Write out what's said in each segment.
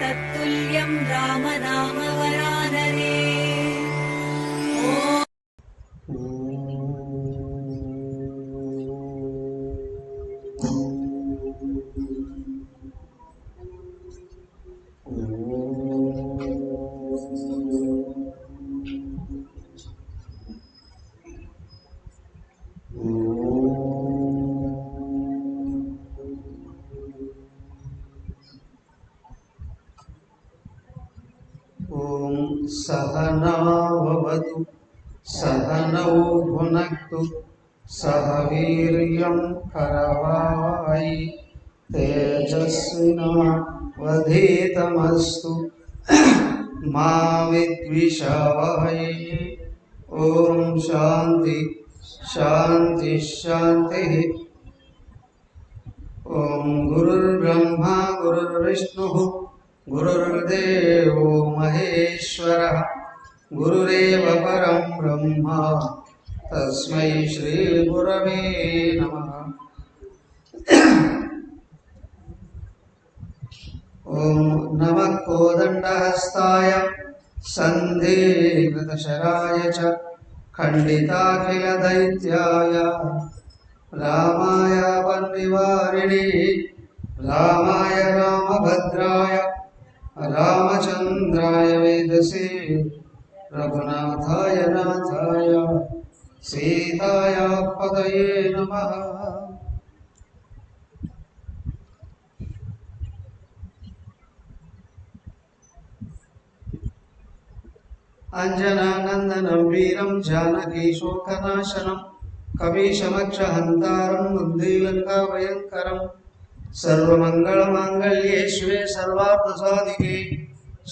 तत्तुल्यं राम नाम वरानने। सहनाववतु सहनौ भुनक्तु सह वीर्यं करवावहै तेजस्विनावधीतमस्तु मा विद्विषावहै। ओम शांति शांति शांति। ओम गुरुर्ब्रह्मा गुरुर्विष्णुः गुरुर्देवो महेश्वरः गुरुरेव परं ब्रह्म तस्मै श्री गुरवे नमः। ओम नमः कोदण्डहस्ताय सन्धिकृतशराय च खण्डिताखिलदैत्याय रामाय वन्निवारिणे रामाय रामभद्राय रामचन्द्राय वेदसे रघुनाथाय नाथाय सीताय पतये नमः। अंजनानंदनं वीरं जानकी शोकनाशनं कपीशमक्षहन्तारं वन्दे लङ्काभयङ्करं। सर्वमङ्गलमाङ्गल्ये शिवे सर्वार्थसाधिके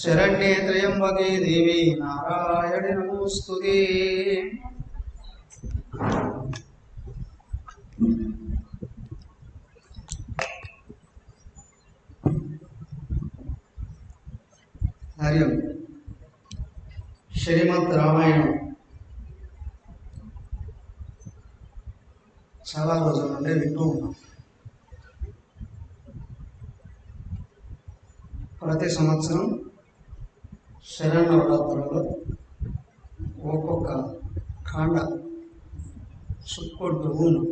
शरण्ये त्र्यम्बके देवी नारायणे नमोस्तुते। हरि ओम। శ్రీమద్ రామాయణం చాలా రోజుల నుండి వింటూ ఉన్నాం. ప్రతి సంవత్సరం శరన్నవరాత్రులలో ఒక్కొక్క కాండ చుట్టుకుంటూ ఉన్నాం.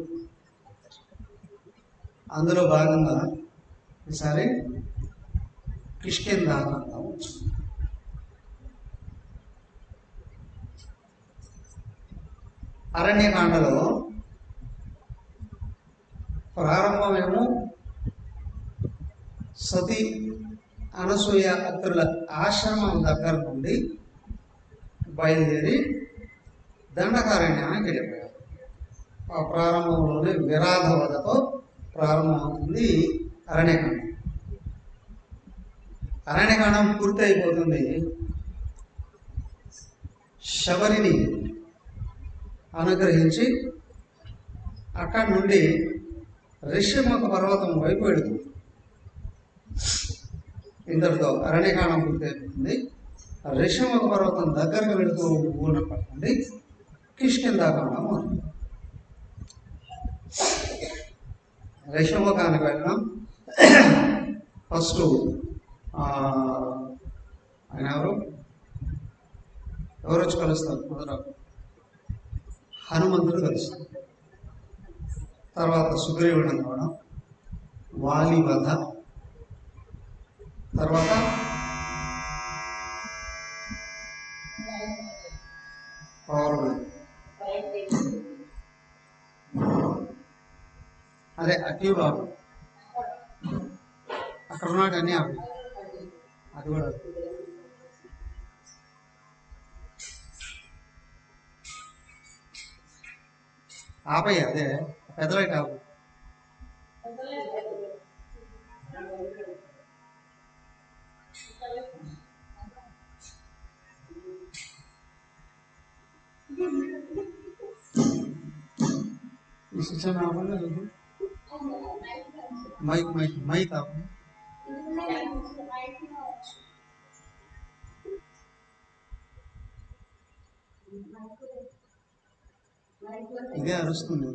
అందులో భాగంగా ఈసారి కిష్కింధాకాండ. అరణ్యకాండలో ప్రారంభమేమో సతీ అనసూయ అత్రుల ఆశ్రమం దగ్గర నుండి బయలుదేరి దండకారణ్యానికి వెళ్ళిపోయారు. ఆ ప్రారంభంలోనే విరాధ వధతో ప్రారంభమవుతుంది అరణ్యకాండం. అరణ్యకాండం పూర్తి అయిపోతుంది. శబరిని అనుగ్రహించి అక్కడి నుండి ఋష్యముఖ పర్వతం వైపు వెళుతుంది. ఇంతటితో అరణ్యకాండం పూర్తయిపోతుంది. ఋష్యముఖ పర్వతం దగ్గరకు వెళుతూ ఉన్నప్పటి నుండి కిష్కింధాకాండం అవుతుంది. ఋష్యముఖానికి వెళ్ళడం ఫస్ట్ ఆయన ఎవరు వచ్చి కలుస్తారు? కుదరదు. హనుమంతుడు కలుస్తాడు. తర్వాత సుగ్రీవుడు రావడం, వాలి వధ, తర్వాత అదే అక్యూబాబు అక్కడ ఉన్నాడు అని అది కూడా ఆపయ్య అదే పెద్దలైట్ ఆపు. सूचना आपने माइक माइक माइक आपने ఇదే అరుస్తుంది.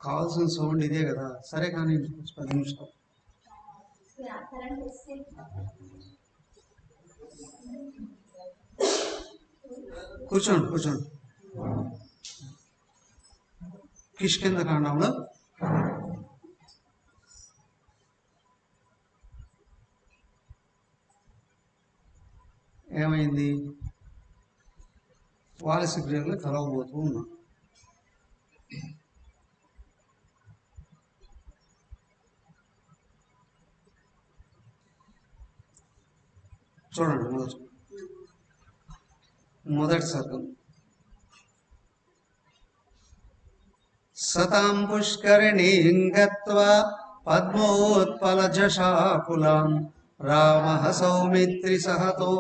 కావాల్సిన సౌండ్ ఇదే కదా. సరే కానీ 10 నిమిషాలు కూర్చోండి కూర్చోండి. కిష్కింధకాండంలో ఏమైంది? వాలసిగ్రీవులు కలవబోతూ ఉన్నాం. చూడండి మొదటి సర్గం. సతాం పుష్కరిణీం గత్వా పద్మోత్పలజశాకులాం రామః సౌమిత్రి సహతో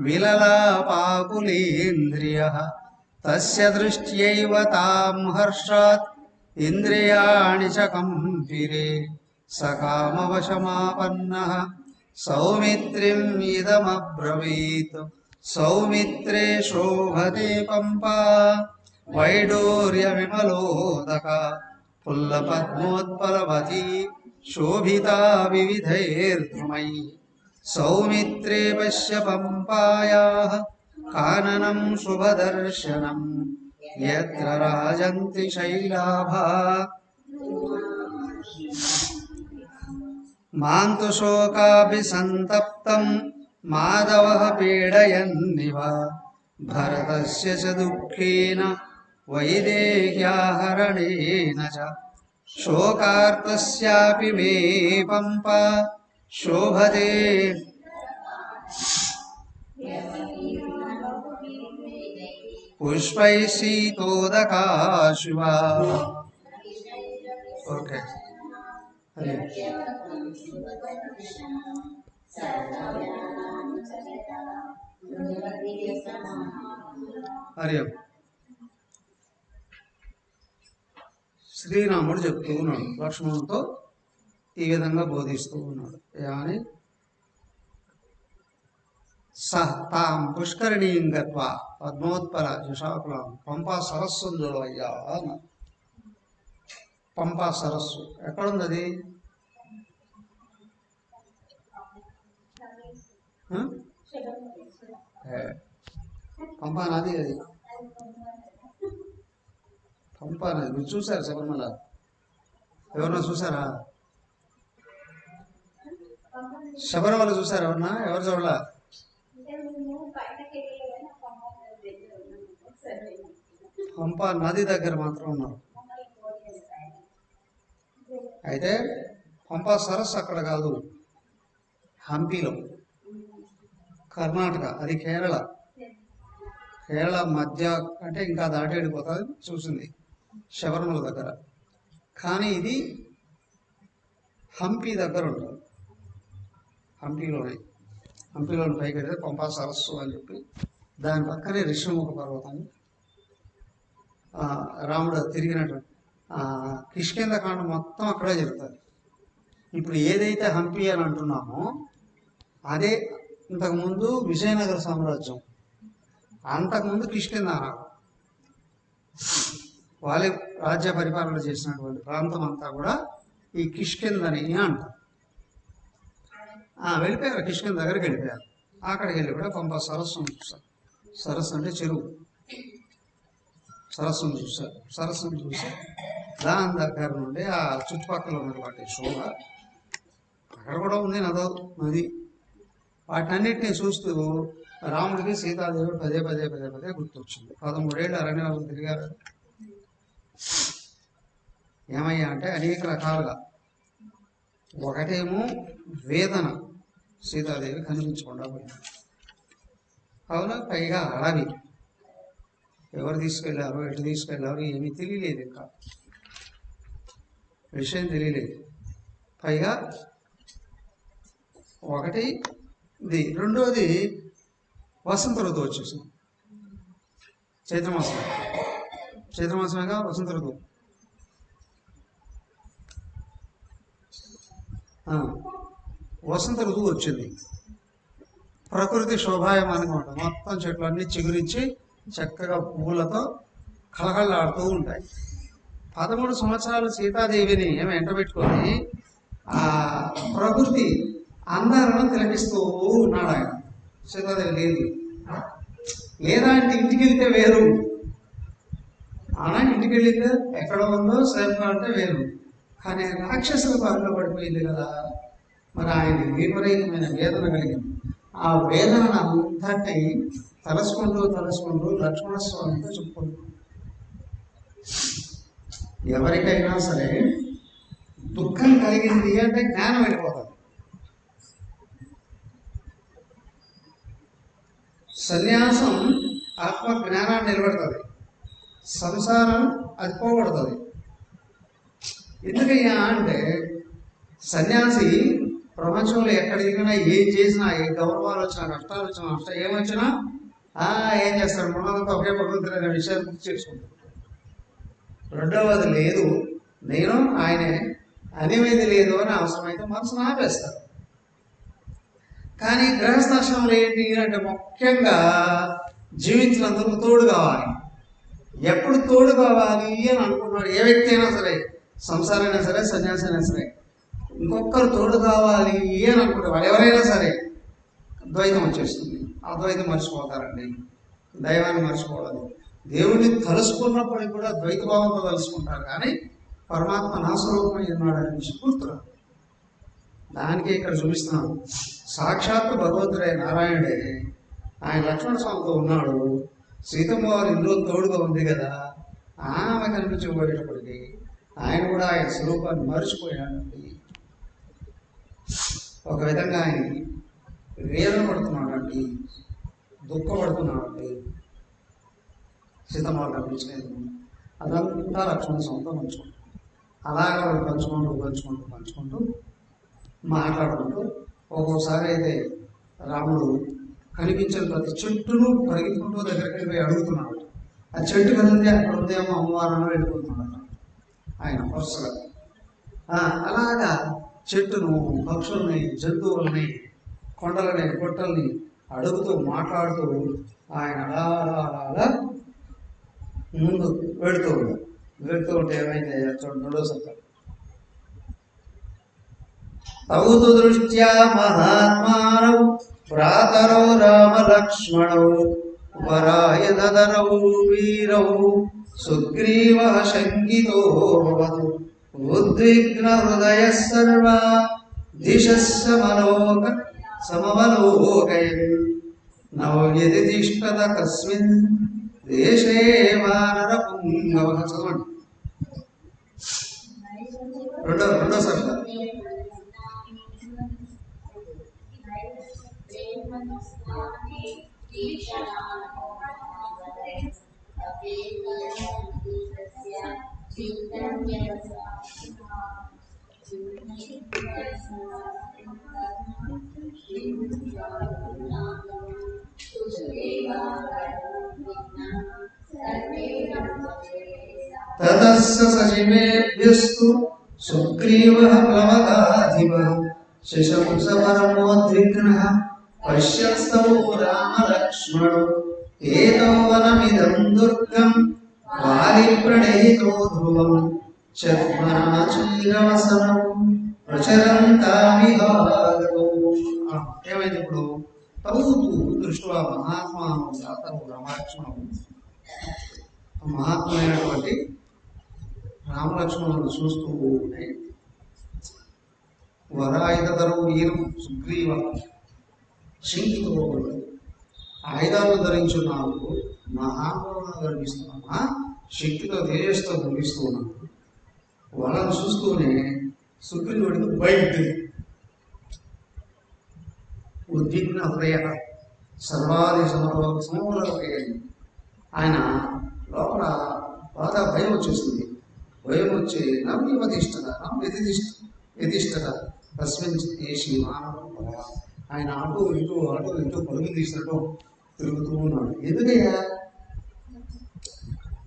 విలలాపాకులీంద్రియః తస్య దృష్ట్యైవ తాం హర్షాత్ ఇంద్రియాణి చ కంపిరే సకామవశమాపన్నః సౌమిత్రిం ఇదమబ్రవీత్ సౌమిత్రే శోభతే పంపా వైడూర్య విమలోదక పుల్లపద్మోత్పలవతి శోభితా వివిధైర్ద్రుమై సౌమిత్రే పశ్య పంపాయాః కాననం శుభదర్శనం యత్ర రాజంతి శైలాభా మాంతు శోకాభిసంతప్తం మాధవః పీడయన్నివ భరతస్య చ దుఃఖేన వైదేహ్యాహరణేన చ శోకార్తస్యాపి మే పంపా శోభతే పుష్పైః శీతోదకాశువ. ఓకే, హరి శ్రీరాముడు చెప్తూ ఉన్నాడు, లక్ష్మణుడితో ఈ విధంగా బోధిస్తూ ఉన్నాడు. ఏమని? తాం పుష్కరిణీం గత్వా పద్మోత్పల జశాకులాం పంపా సరస్సులో అయ్యా అన్నారు. పంపా సరస్సు ఎక్కడుంది? అది పంపా నది. అది పంపా నది. మీరు చూసారు శబరిమల? ఎవరన్నా చూసారా? శబరిమల చూసారు ఎవరన్నా? ఎవరు చూడాల? పంపా నది దగ్గర మాత్రం ఉన్నారు. అయితే పంపా సరస్సు అక్కడ కాదు, హంపీలో, కర్ణాటక. అది కేరళ. కేరళ మధ్య అంటే ఇంకా దాటి వెళ్ళిపోతుంది, చూసింది శబరిమల దగ్గర. కానీ ఇది హంపి దగ్గర ఉంటుంది. హంపీలోని పైకి వెళ్తే పంపా సరస్సు అని చెప్పి, దాని పక్కనే ఋషిముఖ పర్వతం. రాముడు తిరిగినటువంటి కిష్కింధకాండం మొత్తం అక్కడే జరుగుతుంది. ఇప్పుడు ఏదైతే హంపి అని అంటున్నామో అదే ఇంతకుముందు విజయనగర సామ్రాజ్యం, అంతకుముందు కిష్కింధ వాళ్ళే రాజ్య పరిపాలన చేసినటువంటి ప్రాంతం అంతా కూడా ఈ కిష్కింధని అంటారు. వెళ్ళిపోయారు, కిష్కింధ దగ్గరికి వెళ్ళిపోయారు. అక్కడికి వెళ్ళి కూడా పంపా సరస్సును చూస్తారు. సరస్సు అంటే చెరువు. సరస్సును చూశారు. సరస్సును చూసి దాని దగ్గర నుండి ఆ చుట్టుపక్కల ఉన్నటువంటి శోభ, అక్కడ కూడా ఉంది నది. వాటన్నిటిని చూస్తూ రాముడికి సీతాదేవి పదే పదే పదే పదే గుర్తొచ్చింది. 13 ఏళ్ళు అరణ్యాలను తిరిగారు. ఏమయ్యా అంటే అనేక రకాలుగా. ఒకటేమో వేదన, సీతాదేవి కనిపించకుండా పోయింది. అవునా? పైగా అడవి, ఎవరు తీసుకెళ్లారు, ఎటు తీసుకెళ్లారు ఏమీ తెలియలేదు, ఇంకా విషయం తెలియలేదు. పైగా ఒకటి ఇది. రెండోది వసంత ఋతువు వచ్చేసింది. చైత్రమాసమేగా వసంత ఋతువు. వసంత ఋతువు వచ్చింది. ప్రకృతి శోభాయమానంగా ఉంటుంది. మొత్తం చెట్లన్నీ చిగురించి చక్కగా పువ్వులతో కలకళ్ళాడుతూ ఉంటాయి. 13 సంవత్సరాలు సీతాదేవిని ఏమి వెంటబెట్టుకొని ఆ ప్రకృతి అందాలను తిలకిస్తూ ఉన్నాడు ఆయన. సీతాదేవి లేదు. లేదా అంటే ఇంటికి వెళ్తే వేరు, ఇంటికి వెళ్ళిందే ఎక్కడ ఉందో సేఫ్గా అంటే వేరు. కానీ రాక్షసుల బారిలో పడిపోయింది కదా, మరి ఆయన విపరీతమైన వేదన కలిగింది. ఆ వేదనను అంతటి తలుసుకుంటూ లక్ష్మణస్వామితో చెప్పుకుంటూ, ఎవరికైనా సరే దుఃఖం కలిగింది అంటే జ్ఞానం వెళ్ళిపోతుంది. సన్యాసం ఆత్మ జ్ఞానాన్ని నిలబెడుతుంది, సంసారం అది పోగొడుతుంది. ఎందుకయ్యా అంటే సన్యాసి ప్రపంచంలో ఎక్కడ తిరిగినా ఏం చేసినా, ఏ గౌరవాలు వచ్చినా, కష్టాలు వచ్చినా, నష్టం ఏమొచ్చినా ఏం చేస్తాడు, మనతో ఒకే పద్ధతి అనే విషయాన్ని గుర్తు చేసుకుంటాడు. రెండవది లేదు, నేను ఆయనే అనేది లేదు అని అవసరమైతే మనసును ఆపేస్తాడు. కానీ గృహస్థాశ్రమంలో ఏంటి అంటే ముఖ్యంగా జీవించినందుకు తోడు కావాలి. ఎప్పుడు తోడు కావాలి అని అనుకున్నాడు ఏ వ్యక్తి అయినా సరే, సంసారం అయినా సరే, సన్యాసి అయినా సరే, ఇంకొకరు తోడు కావాలి అని అనుకుంటే వాళ్ళు ఎవరైనా సరే ద్వైతం వచ్చేస్తుంది. ఆ ద్వైతం మర్చిపోతారండి, దైవాన్ని మర్చిపోవడం. దేవుడిని తలుసుకున్నప్పటికీ కూడా ద్వైత భావంతో తలుసుకుంటారు, కానీ పరమాత్మ నా స్వరూపమై ఉన్నాడని విషయం గుర్తురాదు. దానికే ఇక్కడ చూపిస్తున్నాను. సాక్షాత్తు భగవంతుడే నారాయణుడే ఆయన లక్ష్మణ స్వామితో ఉన్నాడు. సీతమ్మ వారి ఇంట్లో తోడుగా ఉంది కదా, ఆమె కనిపించబోయేటప్పటికీ ఆయన కూడా ఆయన స్వరూపాన్ని మర్చిపోయాడండి. ఒక విధంగా ఆయన వేదన పడుతున్నాడండి, దుఃఖపడుతున్నాడండి. సీతమ్మ వారు కనిపించలేదు. అదంతా లక్ష్మణ స్వామితో పంచుకుంటాడు. అలాగే వాళ్ళు పంచుకుంటూ మాట్లాడుకుంటూ ఒక్కోసారి అయితే రాముడు కనిపించిన ప్రతి చెట్టును పరిగెత్తుకుంటూ దగ్గరికి పోయి అడుగుతున్నాడు. ఆ చెట్టు కదిలితే అక్కడ ఉందేమో అమ్మవారని వెళ్ళిపోతున్నాడు ఆయన వరుసగా. అలాగా చెట్టును, పక్షుల్ని, జంతువుల్ని, కొండలని, గుట్టల్ని అడుగుతూ మాట్లాడుతూ ఆయన అలా ముందు వెళుతూ ఉంటే ఏమైతే చూడండి, రెండో సత్యం. తౌతు దృష్ట్యా మహాత్మానౌ ప్రాతరౌ రామ లక్ష్మణౌ వరాయ దదరౌ వీరౌ సుగ్రీవః శంకితో భవతు ఉద్విగ్న హృదయః సర్వా దిశః సమవలోకయన్ నవ్యతి తిష్టత కస్మిన్ దేశే వానర పుంగవః. చదవండి రెండో సర్వ. తతస్స సచివేభ్యస్తు సుగ్రీవః ప్లవతాధిపః శశంస పరమోద్విగ్నః పశ్యస్తౌ రామ లక్ష్మణౌ ఏతౌ వనమిదం దుర్గం వాలిప్రణయితో ధ్రువం చద్మనాచీరవసనం ప్రచరంతామిహాగతో. ఏమైంది ఇప్పుడు? తౌతు దృష్ట్యా మహాత్మానం జాతరవు రామలక్ష్మణం, మహాత్మైనటువంటి రామలక్ష్మణులను చూస్తూ ఉన్నాయి. వరాయుధరూ వీరం సుగ్రీవ శంకితో ఆయుధాలను ధరించున్నాను, మహాత్ములను కనిపిస్తున్నామా, శక్తితో తేజస్తో కనిపిస్తూ ఉన్నాను. వాళ్ళని చూస్తూనే సుగ్రీవుడికి బయట ఉద్విగ్న హృదయ సర్వాది సమూలమైంది. ఆయన లోపల బాగా భయం వచ్చేస్తుంది. భయం వచ్చి వ్యతిష్టత తస్మిన్ దేశీ మానవ. ఆయన అటు ఇటు పరుగులు తీసినట్టు తిరుగుతూ ఉన్నాడు. ఎందుకయ్యా?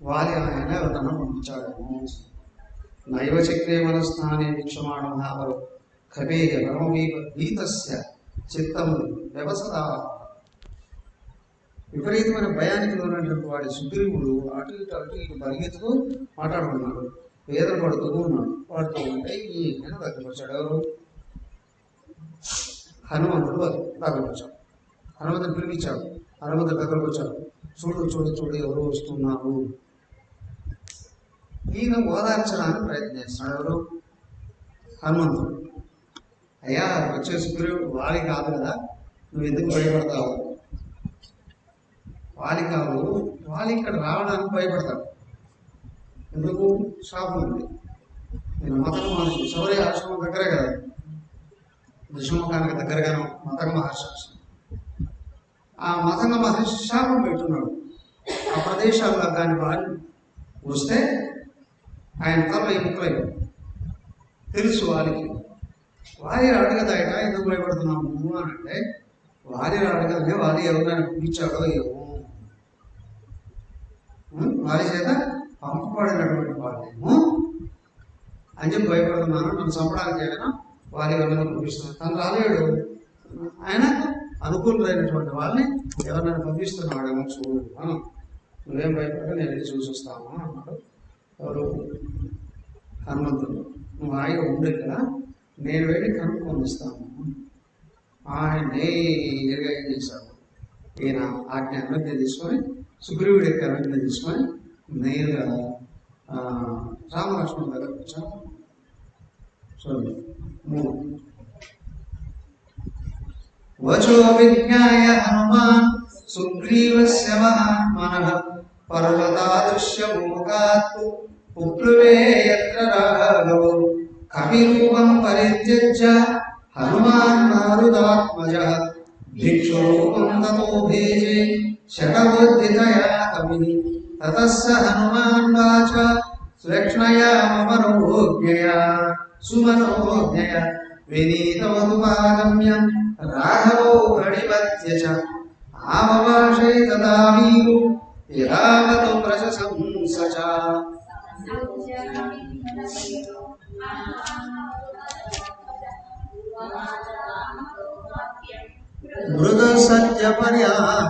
వారి ఆయన ఎవరన్నా పంపించాడేమో. నైవ చక్రే మనస్థానే వీక్షమాణం భావరు కపేయ భీతస్య చిత్తం వ్యవసత. విపరీతమైన భయానికి లోనటువంటి వాడి సుగ్రీవుడు అటు ఇటు పరిగెత్తుతూ మాట్లాడుకున్నాడు. వేద పడుతూ ఉన్నాడు. పడుతూ ఉంటే ఈయన దగ్గరకు వచ్చాడు. ఎవరు? హనుమంతుడు దగ్గరకు వచ్చాడు. హనుమంతుడు పిలిపించాడు. హనుమంతుడు దగ్గరకు వచ్చాడు. చూడు చూడు చూడు ఎవరు వస్తున్నారు. ఈయన ఓదార్చడానికి ప్రయత్నం చేస్తున్నాడు. ఎవరు? హనుమంతుడు. అయ్యా వచ్చే సుగ్రీవుడు వాలి కాదు కదా, నువ్వు ఎందుకు భయపడతావు? వాలి కాదు, వాలి ఇక్కడ రావడానికి భయపడతాడు. ఎందుకు? శాపం ఉంది. నేను మతక మహర్షి శౌర్య ఆశ్రమం దగ్గరే కదా, దశముఖానికి దగ్గరగాను మతక మహర్షి. ఆ మతంగ మహర్షి శాపం పెట్టున్నాడు. ఆ ప్రదేశాల్లో కానీ వారు వస్తే ఆయన తల ఎముకలై తెలుసు వాళ్ళకి. వారి అడగదాయట ఎందుకు భయపడుతున్నాము అని అంటే, వారి అడగదనే వారి ఎవరైనా పిలిచాడో ఏమో, వారి చేత పంపబడినటువంటి వాళ్ళేమో అని చెప్పి భయపడుతున్నాను. నన్ను చంపడానికి చేయడం వారి ఎవరైనా పంపిస్తున్నాను. తను రాలేడు, ఆయన అనుకూలులైనటువంటి వాళ్ళని ఎవరైనా పంపిస్తున్నాడేమో చూడు అని. నువ్వేం భయపడక నేను వెళ్ళి చూసి వస్తాను అన్నాడు. ఎవరు? హనుమంతుడు. నువ్వు ఆయన ఉండే కదా, నేను వెళ్ళి కనుక్కొని వస్తాను. ఆయన నేరుగా ఏం చేశాడు, ఈయన ఆజ్ఞ అనుజ్ఞ తీసుకొని సుగ్రీవుడి యొక్క అనుజ్ఞ తీసుకొని నేరుగా రామలక్ష్మణుల దగ్గరకు వచ్చాను. చూడండి 3. వచో విజ్ఞాయ హనుమాన్ సుగ్రీవస్య మహాత్మనః పర్వతాదృశ్యమూకాత్ పుప్లువే యత్ర రాఘవో కపిరూపం పరిత్యజ్య హనుమాన్ మారుతాత్మజః భిక్షురూపం తతో భేజే శతబుద్ధితయా కపిః తతస్స హనుమాన్ వాచ సులక్ష్ణయా మమనోజ్ఞయా సుమనోజ్ఞయ వినీతోపాగమ్య రాఘవో ప్రణిపత్య చ ఆమవాషే తదా వీరు యథావతు ప్రశంస చ. మృగ సత్య పర్యాం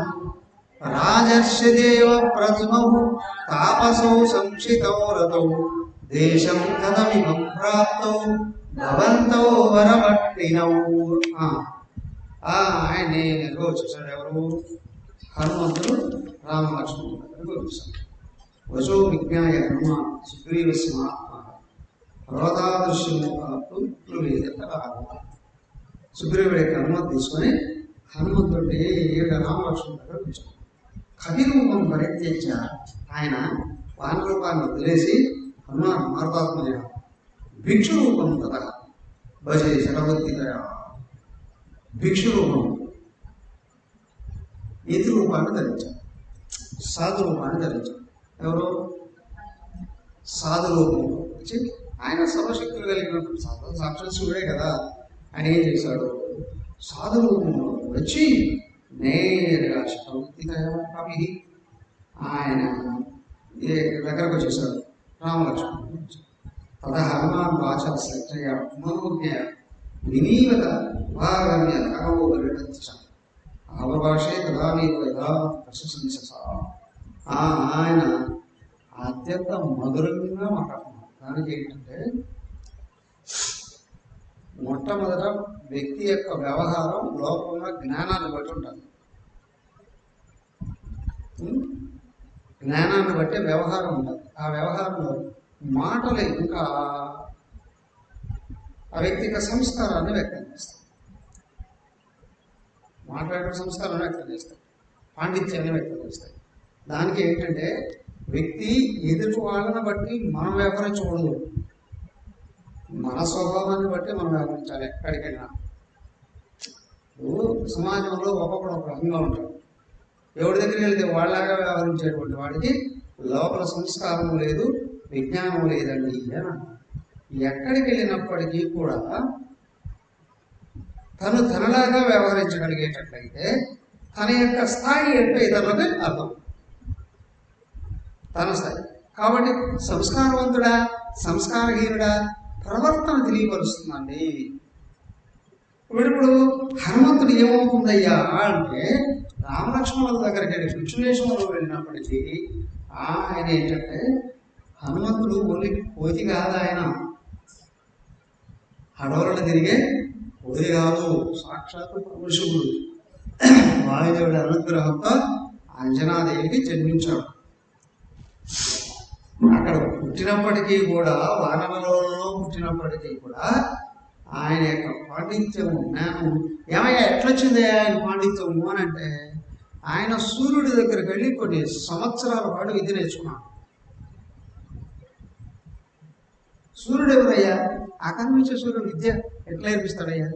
రాజర్షి దేవ ప్రతిమౌ తాపసౌ సంక్షితౌ రతౌ దేశం కథమిమం ప్రాప్తౌ భవంతౌ వరపట్టినౌ. ఆయన వచ్చేసాడు. ఎవరు? హనుమంతుడు రామలక్ష్మణుడు దగ్గరకు వచ్చాడు. వచో విజ్ఞాయ హనుమాన్ సుగ్రీవస్య మహాత్మనః పర్వతాదృశ్యమూకాత్ సుగ్రీవుడి యొక్క అనుమతి తీసుకొని హనుమంతుడి రామలక్ష్మణుడి దగ్గరకు వచ్చాడు. కవిరూపం పరిత్యజ్య, ఆయన వాన రూపాన్ని వదిలేసి హనుమాన్ మారుతాత్మజ భిక్షు రూపం తథ భజే శరవద్ధితయా. భిక్షు రూపం ఇతి రూపాన్ని ధరించాడు, సాధు రూపాన్ని ధరించాడు. ఎవరు? సాధు రూపంలో వచ్చి ఆయన సర్వశక్తులు కలిగినటువంటి సాధు సాక్షాత్ శివుడే కదా. ఆయన ఏం చేశాడు? సాధు రూపంలో వచ్చి నేరుగా కవి ఆయన దగ్గరకు వచ్చేసాడు. రామలక్ష్మణుడు తథ హనుమాన్ వాచ సత్య మనోజ్ఞ వినీవత ఉపాగమ్య రాఘవో పరిణత్య అవభాషే తదా మీరు యథా ప్రశంస. ఆయన అత్యంత మధురంగా మాట్లాడుతున్నారు. దానికి ఏంటంటే, మొట్టమొదట వ్యక్తి యొక్క వ్యవహారం లోపల జ్ఞానాన్ని బట్టి ఉంటుంది. జ్ఞానాన్ని బట్టే వ్యవహారం ఉంటుంది. ఆ వ్యవహారంలో మాటలే ఇంకా ఆ వ్యక్తి యొక్క సంస్కారాన్ని వ్యక్తం చేస్తాయి. మాట్లాడే సంస్కారాన్ని వ్యక్తం చేస్తాయి, పాండిత్యాన్ని వ్యక్తం చేస్తాయి. దానికి ఏంటంటే, వ్యక్తి ఎదుటి వాళ్ళని బట్టి మనం వ్యవహరించకూడదు, మన స్వభావాన్ని బట్టి మనం వ్యవహరించాలి. ఎక్కడికైనా సమాజంలో ఒక్కొక్కడు ఒక రకంగా ఉంటాడు. ఎవరి దగ్గరికి వెళ్తే వాళ్ళలాగా వ్యవహరించేటువంటి వాడికి లోపల సంస్కారం లేదు, విజ్ఞానం లేదండి అని. ఎక్కడికి వెళ్ళినప్పటికీ కూడా తను తనలాగా వ్యవహరించగలిగేటట్లయితే తన యొక్క స్థాయి ఏంటో ఇతరులకి అర్థం, తన స్థాయి. కాబట్టి సంస్కారవంతుడా సంస్కారహీనుడా ప్రవర్తన తెలియపరుస్తుందండి. ఇప్పుడు హనుమంతుడు ఏమవుతుందయ్యా అంటే, రామలక్ష్మణుల దగ్గరికి వెళ్ళి సిచ్యువేషన్లో వెళ్ళినప్పటికీ ఆయన ఏంటంటే హనుమంతుడు ఓన్లీ కోతి కాదు, ఆయన అడవులను తిరిగే కోతి కాదు, సాక్షాత్తు పురుషుడు. వాయుదేవుడి అనుగ్రహంతో అంజనాదేవికి జన్మించాడు. అక్కడ పుట్టినప్పటికీ కూడా, వానరలో పుట్టినప్పటికీ కూడా ఆయన యొక్క పాండిత్యము, జ్ఞానం ఏమయ్యా ఎట్లొచ్చిందే ఆయన పాండిత్యము అని అంటే, ఆయన సూర్యుడి దగ్గరికి వెళ్ళి కొన్ని సంవత్సరాల పాటు విద్య నేర్చుకున్నాడు. సూర్యుడు ఎవరయ్యా? ఆకర్మించే సూర్యుడు విద్య ఎట్లా నేర్పిస్తాడయ్యా?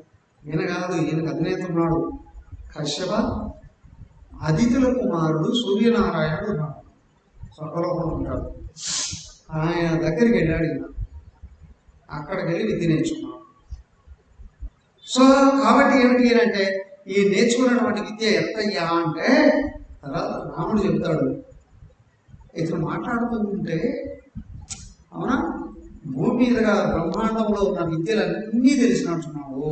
ఈయన కాదు, ఈయనకు అధినేత ఉన్నాడు. కశ్యప అదితుల కుమారుడు సూర్యనారాయణుడు ఉన్నాడు, స్వర్గలోకంలో ఉంటాడు. ఆయన దగ్గరికి వెళ్ళాడు ఈయన, అక్కడికి వెళ్ళి విద్య నేర్చుకున్నాడు. సో కాబట్టి ఏమిటి అంటే, ఈ నేర్చుకున్నటువంటి విద్య ఎంతయ్యా అంటే, తర్వాత రాముడు చెప్తాడు, ఇతను మాట్లాడుతుంటే అవునా భూమి మీదుగా బ్రహ్మాండంలో ఉన్న విద్యలన్నీ తెలిసినట్టున్నాడు.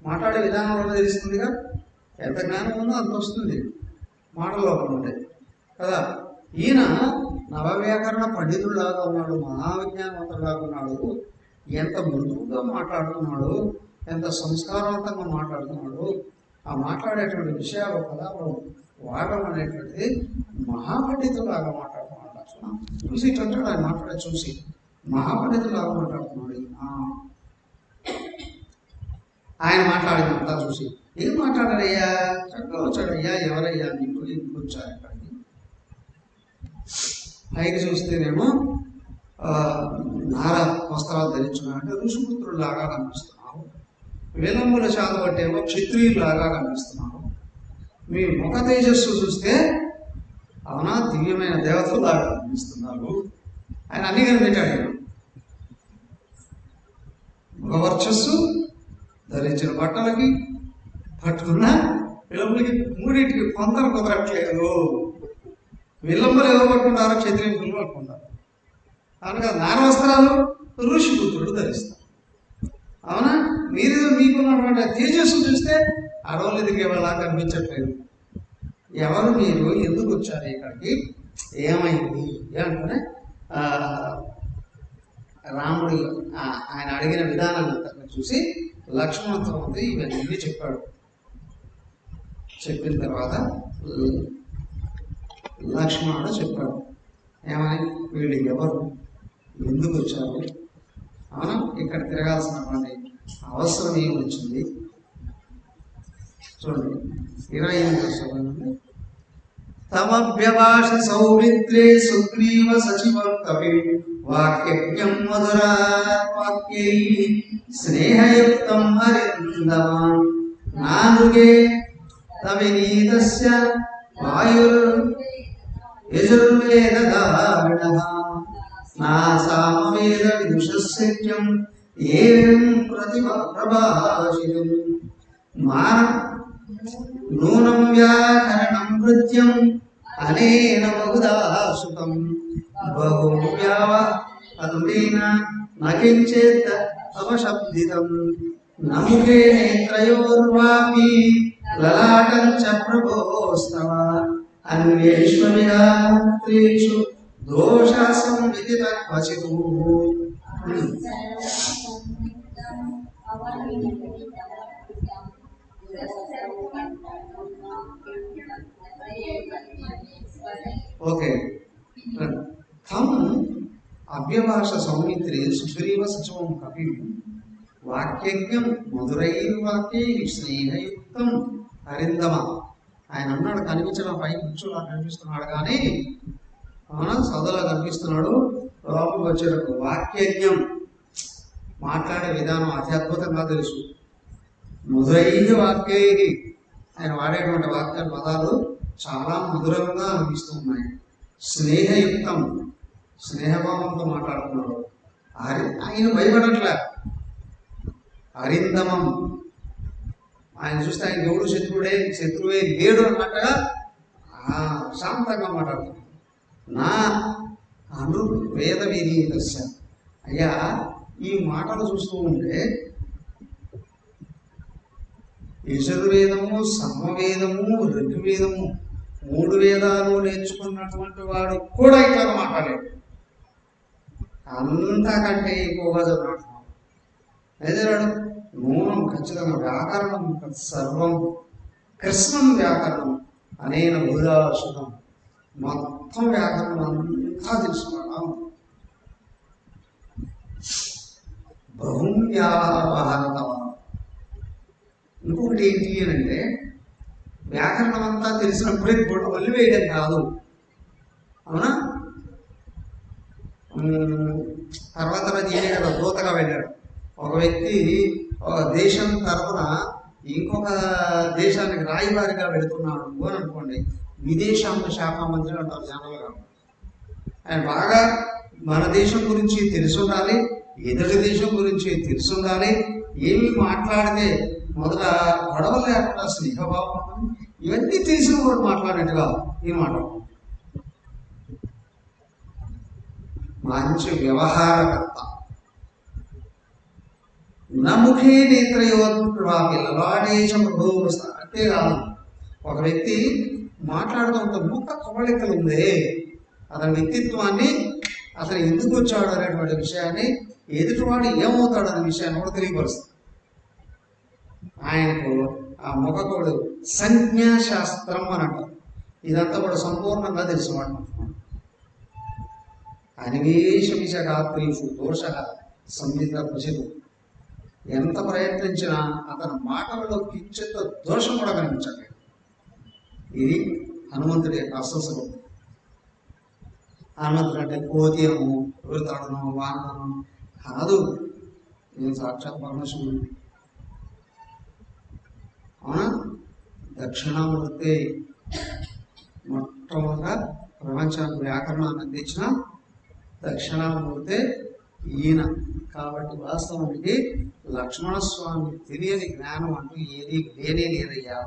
మాట్లాడే విధానంలో తెలుస్తుందిగా, ఎంత జ్ఞానం ఉందో అంత వస్తుంది మాటల్లో ఉంటే కదా. ఈయన నవవ్యాకరణ పండితుల్లాగా ఉన్నాడు, మహావిజ్ఞానవంతులాగా ఉన్నాడు. ఎంత మృదువుగా మాట్లాడుతున్నాడు, ఎంత సంస్కారవంతంగా మాట్లాడుతున్నాడు. ఆ మాట్లాడేటువంటి విషయాలు పదాలు వాడడం అనేటువంటిది మహాపండితులాగా మాట్లాడుతున్నాడు. చూసి ఇట్లా ఆయన మాట్లాడే చూసి మహాపండితులాగా మాట్లాడుతున్నాడు. ఆయన మాట్లాడినంతా చూసి ఏం మాట్లాడారయ్యా, చక్కగా వచ్చాడయ్యా, ఎవరయ్యా నీకు, ఎందుకు వచ్చారు ఇక్కడికి? పైకి చూస్తేనేమో నార వస్త్రాలు ధరించున్నారంటే ఋషిపుత్రులాగా కనిపిస్తున్నావు, విలంబుల శాత బట్టేమో క్షత్రియులాగా కనిపిస్తున్నావు, మీ ముఖ తేజస్సు చూస్తే అవునా దివ్యమైన దేవతలాగా కనిపిస్తున్నారు. ఆయన అన్ని కనిపెట్టాడు. ఆయన ముఖవర్చస్సు, ధరించిన బట్టలకి, పట్టుకున్న విలంబులకి, మూడింటికి పొందలు కుదరట్లేదు. విలంబులు ఎవరు పట్టుకుంటారో క్షత్రియులు పట్టుకుంటారు. కనుక నార వస్త్రాలు ఋషిపుత్రుడు ధరిస్తారు. అవునా మీకున్నటువంటి తేజస్సు చూస్తే అడవులు ఎదిగే వాళ్ళ కనిపించట్లేదు. ఎవరు మీరు, ఎందుకు వచ్చారు ఇక్కడికి, ఏమైంది అంటే రాముడు ఆయన అడిగిన విధానాన్ని చూసి లక్ష్మణుడితో ఉంది ఇవన్నీ చెప్పాడు. చెప్పిన తర్వాత లక్ష్మణుడు చెప్పాడు ఏమని, వీళ్ళు ఎవరు, ఎందుకు వచ్చారు, అవునా ఇక్కడ తిరగాల్సినటువంటి అవసరం ఏమి వచ్చింది. చూడండి 28 తమభ్యభాష సౌమిత్రే సుగ్రీవ సచివ కవి వాక్యజ్ఞం మధురావాక్యై స్నేహయుక్తం హరిందమాన్ నానుగే తవినీతస్య వాయుర్యజుర్వేదధారిణః నా సామవేద విదుషస్యత్యం ఏం ప్రతిభాషితం నూనం వ్యాకరణం కృత్యం అనేన బహుదాసుతం బహువ్యావహంతేన నకించేత్ అవశబ్దితం నముఖే నేత్రయోర్వాపి లలాటం చ ప్రభోస్తవ అన్వేష్మవిహాత్రేషు దోష సంవిదిత క్వచితు. ఓకే తం అవ్యభాష సౌమిత్రి సుగ్రీవ సచివం కవి వాక్యజ్ఞం మధురైర్వాక్యై స్నేహయుక్తం హరిందమ. ఆయన అన్నాడు కనిపించడం పై కూర్చోలా కనిపిస్తున్నాడు కానీ అవునా సదలా కనిపిస్తున్నాడు. లోపలికి వచ్చేటప్పుడు వాక్యజ్ఞం మాట్లాడే విధానం అత్యద్భుతంగా తెలుసు. మధురై వాక్యై ఆయన వాడేటువంటి వాక్య పదాలు చాలా మధురంగా అనిపిస్తూ ఉన్నాయి. స్నేహయుక్తం స్నేహభావంతో మాట్లాడుతున్నాడు. ఆయన భయపడట్లే. అరిందమం ఆయన చూస్తే ఆయన దేవుడు శత్రువే లేడు అన్నట్టుగా శాంతంగా మాట్లాడుతున్నాడు. నా అను వేద వినీతస్య అయ్యా ఈ మాటలు చూస్తూ ఉంటే యజుర్వేదము, సామవేదము, ఋగ్వేదము 3 వేదాలు నేర్చుకున్నటువంటి వాడు కూడా ఇట్లా మాట్లాడాడు. అంతకంటే ఎక్కువగా చదివినాడు. అయితే నూనం ఖచ్చితంగా వ్యాకరణం సర్వం కృష్ణం వ్యాకరణం అనేన భూదాశుతం మొత్తం వ్యాకరణం అంతా తెలుసుకున్నాం. బహువ్యావహారత. ఇంకొకటి ఏంటి అని అంటే వ్యాకరణం అంతా తెలిసినప్పుడే గొడవ వల్లి వేయడం కాదు, అవునా? తర్వాత ఈయన కదా దూతగా వెళ్ళాడు. ఒక వ్యక్తి ఒక దేశం తరఫున ఇంకొక దేశానికి రాయబారిగా వెళుతున్నాడు అని అనుకోండి. విదేశాంగ శాఖ మంత్రి అంటారు జనరల్గా. ఆయన బాగా మన దేశం గురించి తెలిసి ఉండాలి, ఎదుటి దేశం గురించి తెలిసి ఉండాలి. ఏమి మాట్లాడితే మొదట గొడవ లేకుండా స్నేహభావం ఇవన్నీ తెలిసిన వాడు మాట్లాడినట్టుగా ఈ మాట. మంచి వ్యవహారకర్త. నముఖే నేత్రయోద్వాపి లలాటేశం ప్రభోస్త. అంతేకాదు, ఒక వ్యక్తి మాట్లాడుతుంటే ముఖ కవళికలు ఉందే అతని వ్యక్తిత్వాన్ని, అతను ఎందుకు వచ్చాడు అనేటువంటి విషయాన్ని, ఎదుటివాడు ఏమవుతాడు అనే విషయాన్ని కూడా తెలియపరుస్తుంది. ఆయనకు ఆ ముఖకుడు సంజ్ఞాశాస్త్రం అని అంటారు. ఇదంతా కూడా సంపూర్ణంగా తెలుసువాడు. అనివేశమిషగాత్రీషు దోష సంహిత ప్రసిద్ధం. ఎంత ప్రయత్నించినా అతని మాటలలో కించిత దోషం కూడా కనిపించట్లేదు. ఇది హనుమంతుడి యొక్క అసలు స్వభావం. హనుమంతుడు అంటే కోతియము, వృతాడను, వానను కాదు. నేను సాక్షాత్ పరమశివుడు. అవునా? దక్షిణామూర్తి మొట్టమొదట ప్రపంచానికి వ్యాకరణాన్ని అందించిన దక్షిణామూర్తి ఈయన. కాబట్టి వాస్తవానికి లక్ష్మణస్వామి తెలియని జ్ఞానం అంటూ ఏది లేనే లేదయ్యా.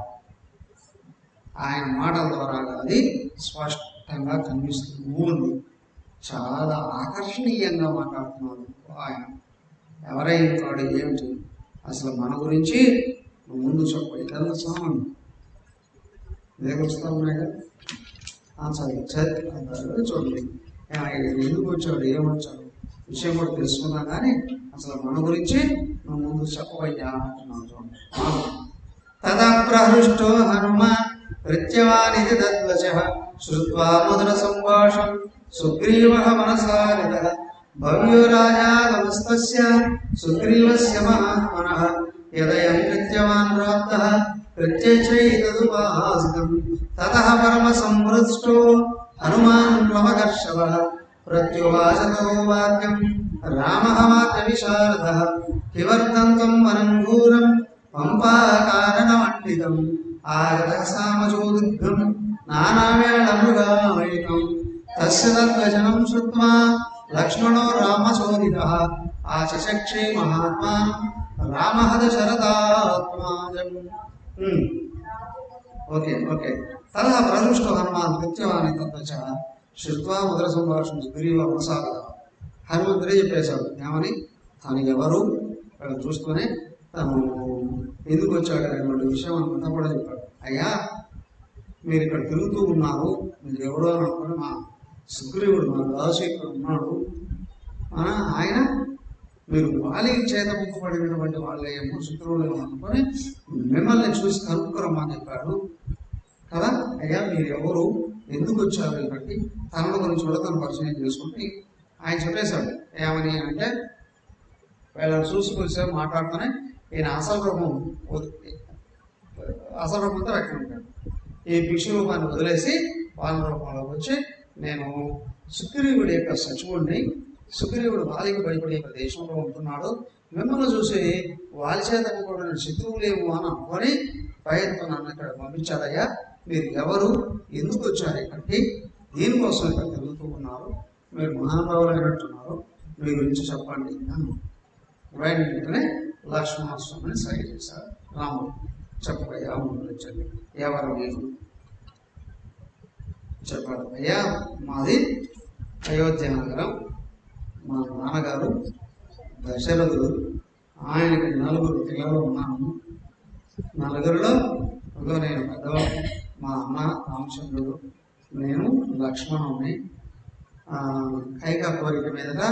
ఆయన మాటల ద్వారా అది స్పష్టంగా కనిపిస్తూ ఉంది. చాలా ఆకర్షణీయంగా మాట్లాడుతున్నాడు ఆయన. ఎవరైనా కాడు ఏమిటి అసలు మన గురించి ముందు చెప్పు. ఇతరులు వస్తామండి వస్తా ఉన్నాయి కదా, చదివి చూడండి ఎందుకు వచ్చాడు, ఏమొచ్చాడు విషయం కూడా తెలుసుకున్నాం. కానీ అసలు మన గురించి నువ్వు ముందు చెప్పవయ్యా అంటున్నాను. చూడండి. తదా ప్రహృష్టో హనుమాన్ ప్రత్యవానిది తద్వచః శ్రుత్వా మధుర సంభాషం సుగ్రీవః మనసారితః భవ్యో రాజాగమస్తస్య సుగ్రీవస్య మహాత్మనః యదయం ప్రత్యవాన్ ప్రాప్తః ప్రత్యక్షైతదుపాసితం తతః పరమ సంహృష్టో హనుమాన్ ప్లవకర్షవః ప్రత్యువాచ తదో వాక్యం రామః వాక్య విశారదః కిమర్థం త్వం వనం ఘోరం పంపాకారణమండితం ఆగతః సామచోదుగ్రం నానావేళమృగామయుతం తస్య తద్వచనం శ్రుత్వా లక్ష్మణో రామచోదితః ఆచచక్షే మహాత్మానం రామః దశరథాత్మాజం. Okay okay. తదా ప్రహృష్టో హనుమాన్ ప్రత్యవాని తద్వచః శ్రుత్వా మధుర సంభాషణ సుగ్రీవ మనసాగత. హనుమంతుడే చెప్పేశాడు ఏమని, తను ఎవరు చూస్తూనే తను ఎందుకు వచ్చాడు అనేటువంటి విషయం అంతా కూడా చెప్పాడు. అయ్యా మీరు ఇక్కడ తిరుగుతూ ఉన్నారు, మీరు ఎవడో అని అనుకుని మా సుగ్రీవుడు మా దాసు ఇక్కడ ఉన్నాడు. ఆయన మీరు వాలికి చేత ముక్కబడినటువంటి వాళ్ళేమో శత్రువులు అనుకొని మిమ్మల్ని చూసి కనుక్కురమ్మని చెప్పాడు కదా. అయ్యా మీరు ఎవరు, ఎందుకు వచ్చారు ఇక్కడికి, తనల గురించి కూడా తను పరిచయం చేసుకుంటే ఆయన చెప్పేశాడు. ఏమని అంటే వీళ్ళని చూసుకొచ్చి మాట్లాడుతూనే ఈయన అసలు రూపంతో వ్యక్తం ఉంటాడు. ఈ భిక్షు రూపాన్ని వదిలేసి వాళ్ళ రూపంలోకి వచ్చి నేను సుగ్రీవుడి యొక్క సచివుడిని, సుగ్రీవుడు వాలికి భయపడే దేశంలో ఉంటున్నాడు, మిమ్మల్ని చూసి వాలి చేత కూడా శత్రువులేము అని అనుకొని ప్రయత్నం నన్ను ఇక్కడ పంపించారయ్యా. మీరు ఎవరు, ఎందుకు వచ్చారు ఇక్కడికి, దీనికోసం ఇక్కడ తిరుగుతూ ఉన్నారు, మీరు మహానుభావులైనట్టున్నారు, మీ గురించి చెప్పండి అని వెంటనే లక్ష్మణస్వామిని సైగ చేశారు. రాముడు చెప్పయ్యా ముందుంచండి, ఎవరు మీరు చెప్పాడు. అయ్యా మాది అయోధ్య నగరం, మా నాన్నగారు దశరథుడు, ఆయనకి 4 పిల్లలు ఉన్నాను. 4లో నేను పెద్దవాడు, మా అన్న రామచంద్రుడు, నేను లక్ష్మణుని కైక కోరిక మీదట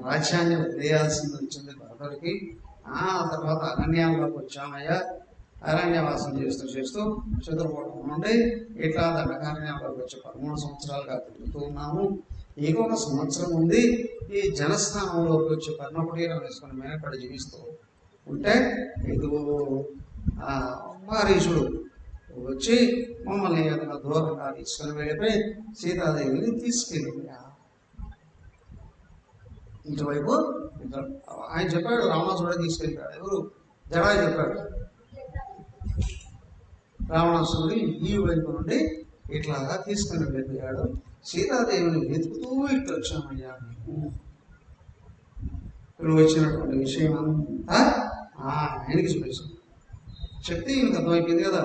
రాజ్యాన్ని వదిలేయాల్సింది వచ్చింది భరతుడికి. ఆ తర్వాత అరణ్యాల్లోకి వచ్చామయ్యా. అరణ్యవాసం చేస్తూ చతుర్భుజం నుండి ఇట్లా దండకారణ్యంలోకి వచ్చి 13 సంవత్సరాలుగా తిరుగుతూ ఉన్నాము. ఇంకొక సంవత్సరం ఉంది. ఈ జనస్థానంలోకి వచ్చి పర్ణకుటీరం వేసుకుని మేనక్కడ జీవిస్తూ ఉంటే ఇది మారీషుడు వచ్చి మమ్మల్ని ఏదైనా దూరంగా తీసుకుని వెళ్ళిపోయి సీతాదేవిని తీసుకెళ్ళి ఇటువైపు ఆయన చెప్పాడు, రావణాసుడే తీసుకెళ్ళాడు. ఎవరు? జడాయు చెప్పాడు. రావణాసురుడు ఈ వైపు నుండి ఇట్లాగా తీసుకుని వెళ్ళిపోయాడు. సీతాదేవిని వెతుకుతూ ఇట్లా వచ్చామయ్యా. ఇప్పుడు వచ్చినటువంటి విషయం అంతా ఆయనకి చూపించాను. చెప్తే ఈయనకు అర్థమైపోయింది కదా.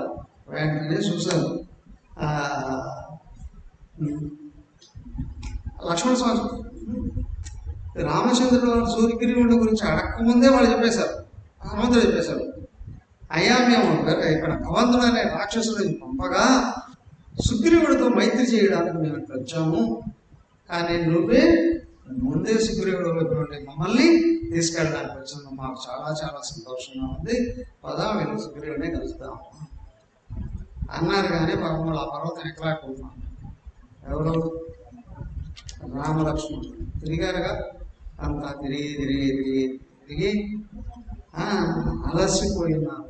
వెంటనే చూశాను. లక్ష్మణ స్వామి రామచంద్రుడు సూర్యగిరివుడి గురించి అడక్కముందే వాళ్ళు చెప్పేశారు. హనుమంతుడు చెప్పేశారు, అయ్యా మేము ఇక్కడ కవంతుడు అనే రాక్షసుడిని పంపగా సుగ్రీవుడితో మైత్రి చేయడానికి మేము ఇక్కడ వచ్చాము. కానీ నువ్వే ముందే సుగ్రీవుడు నుండి మమ్మల్ని తీసుకెళ్ళడానికి వచ్చింది. మాకు చాలా చాలా సంతోషంగా ఉంది. పదా వెళ్ళి సుగ్రీవుడినే కలుస్తాము అన్నారు. కానీ పాపం ఆ పర్వతం ఎక్కలేకపోతున్నాం. ఎవరు? రామలక్ష్మణుడు తిరిగారుగా. అంతా తిరిగి అలసిపోయినారు.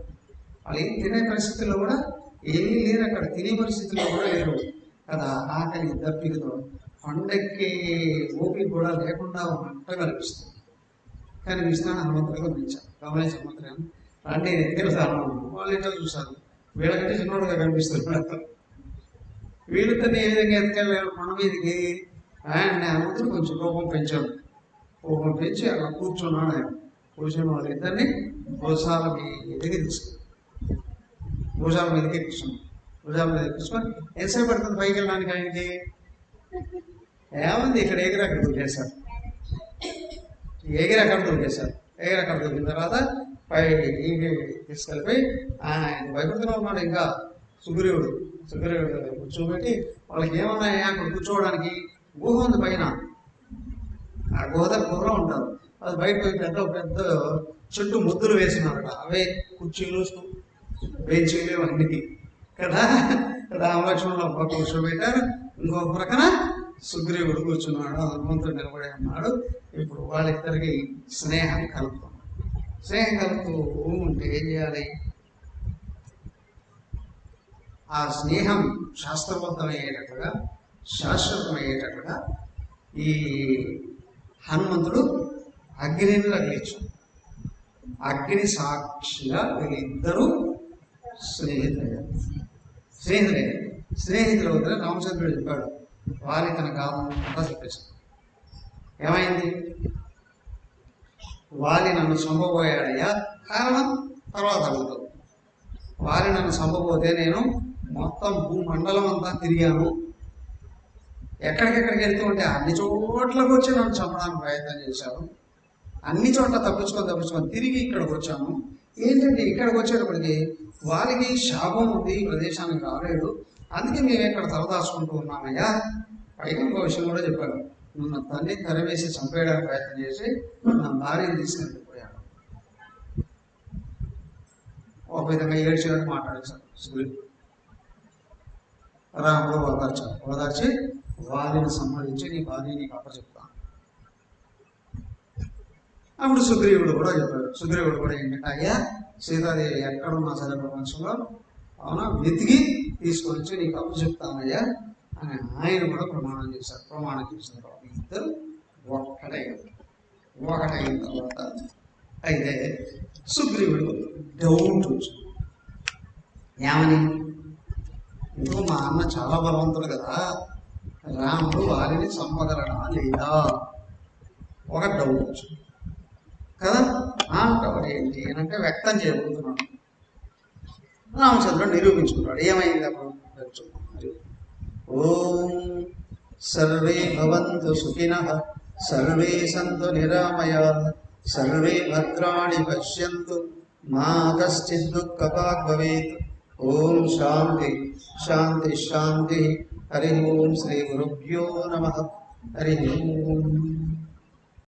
వాళ్ళు ఏం తినే పరిస్థితుల్లో కూడా ఏమీ లేరు. అక్కడ తినే పరిస్థితుల్లో కూడా లేరు కదా. ఆకలి దప్పికతో పండక్కి ఓపిక కూడా లేకుండా ఉన్నట్టు కనిపిస్తుంది. కనిపిస్తాను హనుమంతుడిగా గమనించాను. హనుమంతుడు అంటే నేను తెలుసాను. వాళ్ళు ఏంటో చూశాను, వీళ్ళకంటే చిన్నోడుగా కనిపిస్తున్నాడు. వీళ్ళతో ఏ విధంగా ఎత్తుకెళ్ళారు మన మీదకి. ఆయన హనుమంతుడు కొంచెం కోపం పెంచాడు. కోపం పెంచి అక్కడ కూర్చున్నాడు. ఆయన కూర్చున్న వాళ్ళు ఇద్దరిని భుజాల మీదకి తీసుకుని భుజాల మీదకి కూర్చున్నాడు. భుజాల మీద కూర్చొని ఎంతసేపు పడుతుంది పైకి వెళ్ళడానికి ఆయనకి? ఏముంది, ఇక్కడ ఎగిరి అక్కడ దొరికేశారు. ఎగిరి అక్కడ దొరికిన తర్వాత పైకి తీసుకెళ్ళిపోయి ఆయన భయపడుతూనే ఉన్నాడు. ఇంకా సుగ్రీవుడు కూర్చోబెట్టి వాళ్ళకి ఏమన్నాయి అక్కడ కూర్చోవడానికి గుహ ఉంది పైన. ఆ గుహలో ఉంటారు. అది బయట పెద్ద చుట్టూ ముద్దులు వేసినారట. అవే కుర్చీలు బెంచీలు అన్నిటి కదా. రామలక్ష్మణులు ఒక కూర్చోబెట్టారు. ఇంకొక ప్రక్కన సుగ్రీవుడు కూర్చున్నాడు. హనుమంతుడు నిలబడి ఉన్నాడు. ఇప్పుడు వాళ్ళిద్దరికి స్నేహం కలుపుతాం. స్నేహం కలుపుతూ ఉంటే ఏం చేయాలి? ఆ స్నేహం శాస్త్రబద్ధమయ్యేటట్లుగా శాశ్వతమయ్యేటట్లుగా ఈ హనుమంతుడు అగ్నిని రగిలించాడు. అగ్ని సాక్షిగా వీళ్ళిద్దరూ స్నేహితులు అవుతారు. రామచంద్రుడు చెప్పాడు, వారి తన గాథంతా చెప్పేశాడు. ఏమైంది? వాలి నన్ను చంపబోయాడయ్యా. కారణం తర్వాత అడుగుతాడు. వాలి నన్ను చంపబోతే నేను మొత్తం భూమండలం అంతా తిరిగాను. ఎక్కడికెక్కడికి వెళ్తూ ఉంటే అన్ని చోట్లకు వచ్చి నన్ను చంపడానికి ప్రయత్నం చేశాను. అన్ని చోట్ల తప్పించుకొని తిరిగి ఇక్కడికి వచ్చాను. ఏంటంటే ఇక్కడికి వచ్చేటప్పటికి వారికి శాపం ఉంది, ఈ ప్రదేశానికి రాలేడు. అందుకే మేము ఇక్కడ తలదాచుకుంటూ ఉన్నామయ్యా. పైగా ఇంకో విషయం కూడా చెప్పాడు, నన్ను తల్లి తరివేసి చంపేయడానికి ప్రయత్నం చేసి నా భార్యను తీసుకెళ్ళిపోయాడు. ఒక విధంగా ఏడ్చేయడానికి మాట్లాడేశాడు సుగ్రీవుడు. రాముడు ఓదార్చి వారిని సంహరించి నీ భార్య నీకు అప్పచెప్తాను. అప్పుడు సుగ్రీవుడు కూడా ఏంటంటే, అయ్యా సీతాదేవి ఎక్కడున్నా సరే ప్రపంచంలో అవునా వెతికి తీసుకొచ్చి నీకు అప్పచెప్తానయ్యా అని ఆయన కూడా ప్రమాణం చేశారు. ప్రమాణం చేసిన తర్వాత ఇద్దరు ఒకటైన తర్వాత అయితే సుగ్రీవుడు డౌట్ వచ్చింది. ఏమని? ఇంకో మా అన్న చాలా బలవంతుడు కదా, రాముడు వారిని చంపగలడా లేదా ఒక డౌట్ వచ్చింది కదా. డౌట్ ఏంటి అంటే వ్యక్తం చేయబోతున్నాడు. రామచంద్రుడు నిరూపించుకున్నాడు. ఏమైంది అప్పుడు? ఓం సర్వే భవంతు సుఖినః సర్వే సంతు నిరామయాః సర్వే భద్రాణి పశ్యంతు మా కశ్చిద్ దుఃఖభాగ్ భవేత్ ఓం శాంతి శాంతి శాంతి. హరి ఓం శ్రీ గురుభ్యో నమః. హరి ఓం.